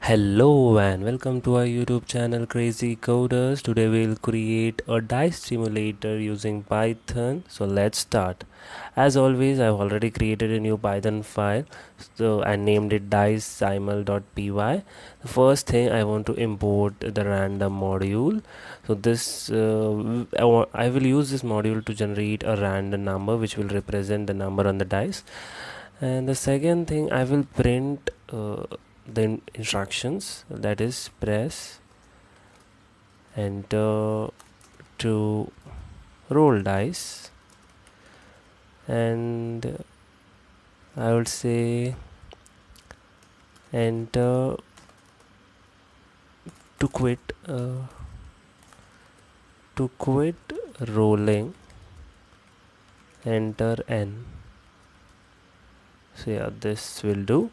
Hello and welcome to our YouTube channel Crazy Coders. Today we'll create a dice simulator using Python. So let's start. As always, I've already created a new Python file. So I named it dicesimul.py. The first thing I want to import the random module. So this I will use this module to generate a random number which will represent the number on the dice. And the second thing, I will print the instructions, that is press enter to roll dice, and I would say enter to quit rolling, enter n. So yeah, this will do.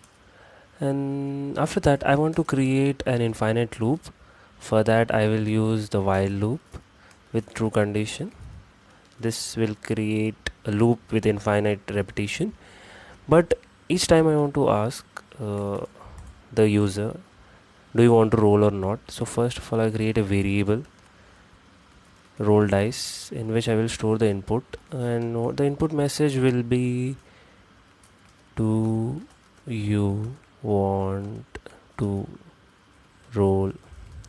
And after that I want to create an infinite loop. For that I will use the while loop with true condition. This will create a loop with infinite repetition, but each time I want to ask the user, do you want to roll or not? So first of all I create a variable roll dice in which I will store the input, and the input message will be, do you want to roll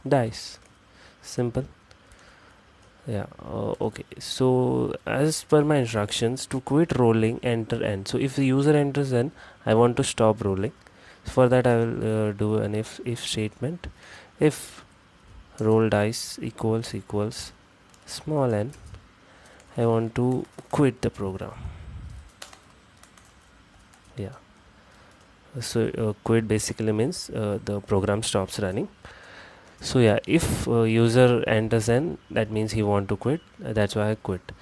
dice? Simple. Yeah. Okay, so as per my instructions, to quit rolling enter n. So if the user enters n, I want to stop rolling. For that I will do an if statement. If roll dice equals small n, I want to quit the program. Yeah, so quit basically means the program stops running. So yeah, if user enters n, that means he want to quit, that's why I quit.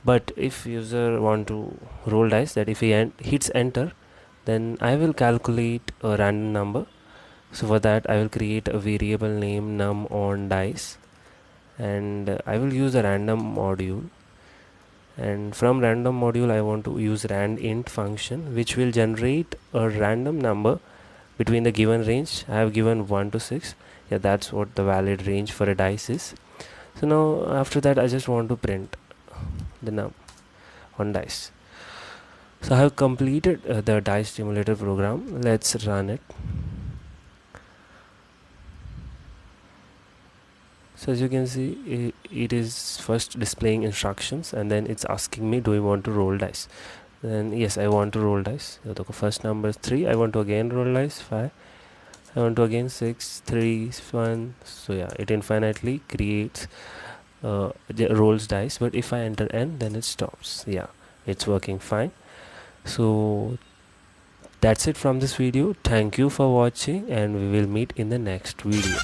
But if user want to roll dice, that if he hits enter, then I will calculate a random number. So for that I will create a variable name num on dice, and I will use a random module, and from random module I want to use randint function which will generate a random number between the given range. I have given 1 to 6. Yeah, that's what the valid range for a dice is. So now after that I just want to print the num on dice. So I have completed the dice simulator program. Let's run it. So as you can see, it is first displaying instructions, and then it's asking me, do you want to roll dice? Then yes, I want to roll dice. So the first number is 3. I want to again roll dice. 5. I want to again 6, 3, 1. So yeah, it infinitely creates rolls dice, but if I enter n, then it stops. Yeah, it's working fine. So that's it from this video. Thank you for watching, and we will meet in the next video.